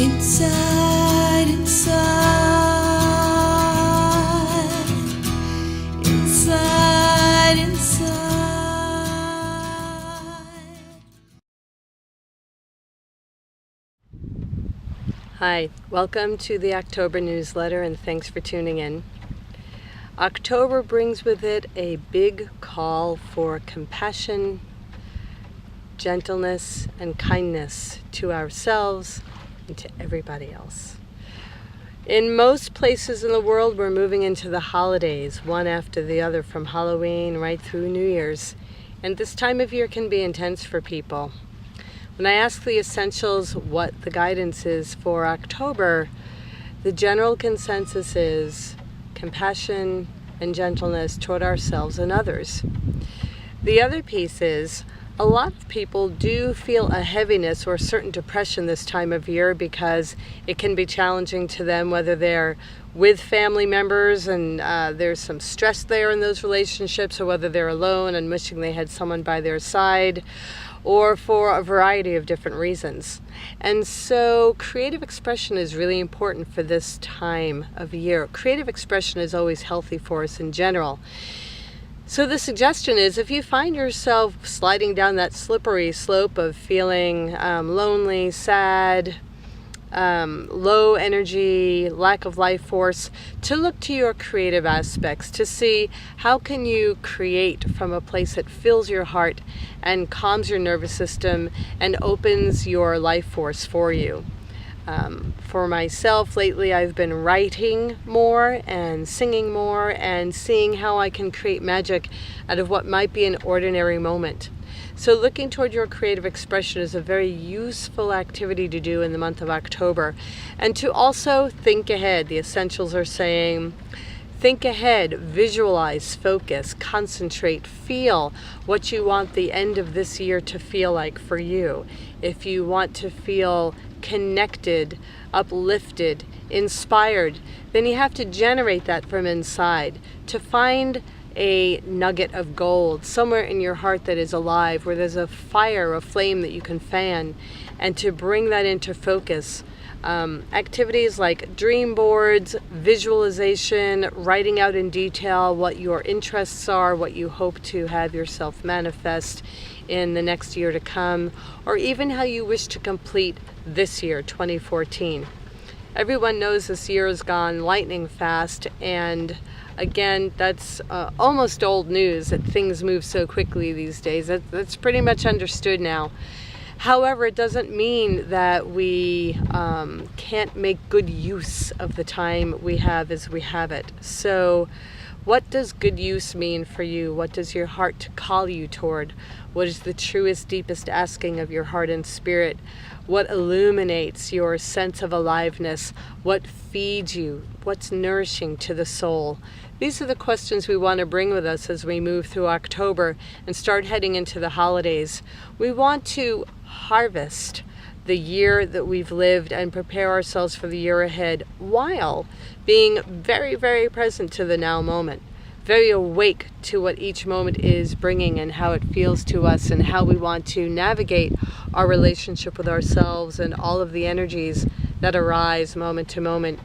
Inside, inside, inside, inside. Hi, welcome to the October newsletter and thanks for tuning in. October brings with it a big call for compassion, gentleness, and kindness to ourselves and to everybody else. In most places in the world, we're moving into the holidays, one after the other, from Halloween right through New Year's, and this time of year can be intense for people. When I ask the essentials what the guidance is for October, the general consensus is compassion and gentleness toward ourselves and others. The other piece is a lot of people do feel a heaviness or a certain depression this time of year because it can be challenging to them, whether they're with family members and there's some stress there in those relationships, or whether they're alone and wishing they had someone by their side, or for a variety of different reasons. And so creative expression is really important for this time of year. Creative expression is always healthy for us in general. So the suggestion is, if you find yourself sliding down that slippery slope of feeling lonely, sad, low energy, lack of life force, to look to your creative aspects, to see how can you create from a place that fills your heart and calms your nervous system and opens your life force for you. For myself, lately I've been writing more and singing more and seeing how I can create magic out of what might be an ordinary moment. So looking toward your creative expression is a very useful activity to do in the month of October. And to also think ahead. The essentials are saying, think ahead, visualize, focus, concentrate, feel what you want the end of this year to feel like for you. If you want to feel connected, uplifted, inspired, then you have to generate that from inside. To find a nugget of gold somewhere in your heart that is alive, where there's a fire, a flame that you can fan, and to bring that into focus. Activities like dream boards, visualization, writing out in detail what your interests are, what you hope to have yourself manifest in the next year to come, or even how you wish to complete this year, 2014. Everyone knows this year has gone lightning fast, and again, that's almost old news that things move so quickly these days. That's pretty much understood now. However, it doesn't mean that we can't make good use of the time we have as we have it. So what does good use mean for you? What does your heart call you toward? What is the truest, deepest asking of your heart and spirit? What illuminates your sense of aliveness? What feeds you? What's nourishing to the soul? These are the questions we want to bring with us as we move through October and start heading into the holidays. We want to harvest the year that we've lived and prepare ourselves for the year ahead, while being very, very present to the now moment, very awake to what each moment is bringing and how it feels to us and how we want to navigate our relationship with ourselves and all of the energies that arise moment to moment.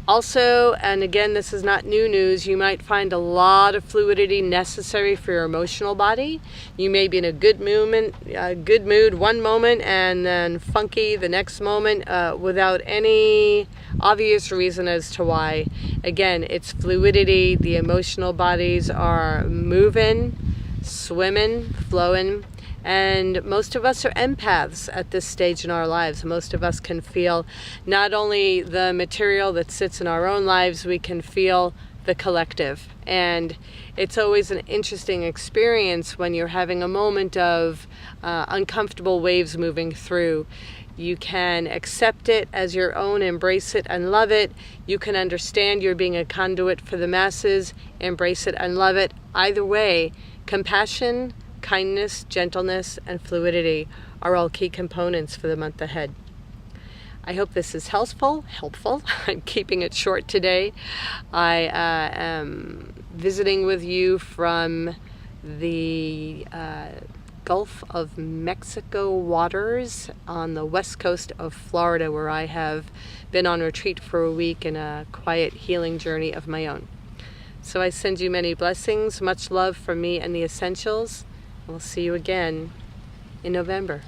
Also, and again, this is not new news, you might find a lot of fluidity necessary for your emotional body. You may be in a good mood one moment and then funky the next moment without any obvious reason as to why. Again, it's fluidity. The emotional bodies are moving, swimming, flowing. And most of us are empaths at this stage in our lives. Most of us can feel not only the material that sits in our own lives, we can feel the collective. And it's always an interesting experience when you're having a moment of uncomfortable waves moving through. You can accept it as your own, embrace it and love it. You can understand you're being a conduit for the masses, embrace it and love it. Either way, compassion, kindness, gentleness, and fluidity are all key components for the month ahead. I hope this is helpful. I'm keeping it short today. I am visiting with you from the Gulf of Mexico waters on the west coast of Florida, where I have been on retreat for a week in a quiet healing journey of my own. So I send you many blessings, much love from me and the Essentials. We'll see you again in November.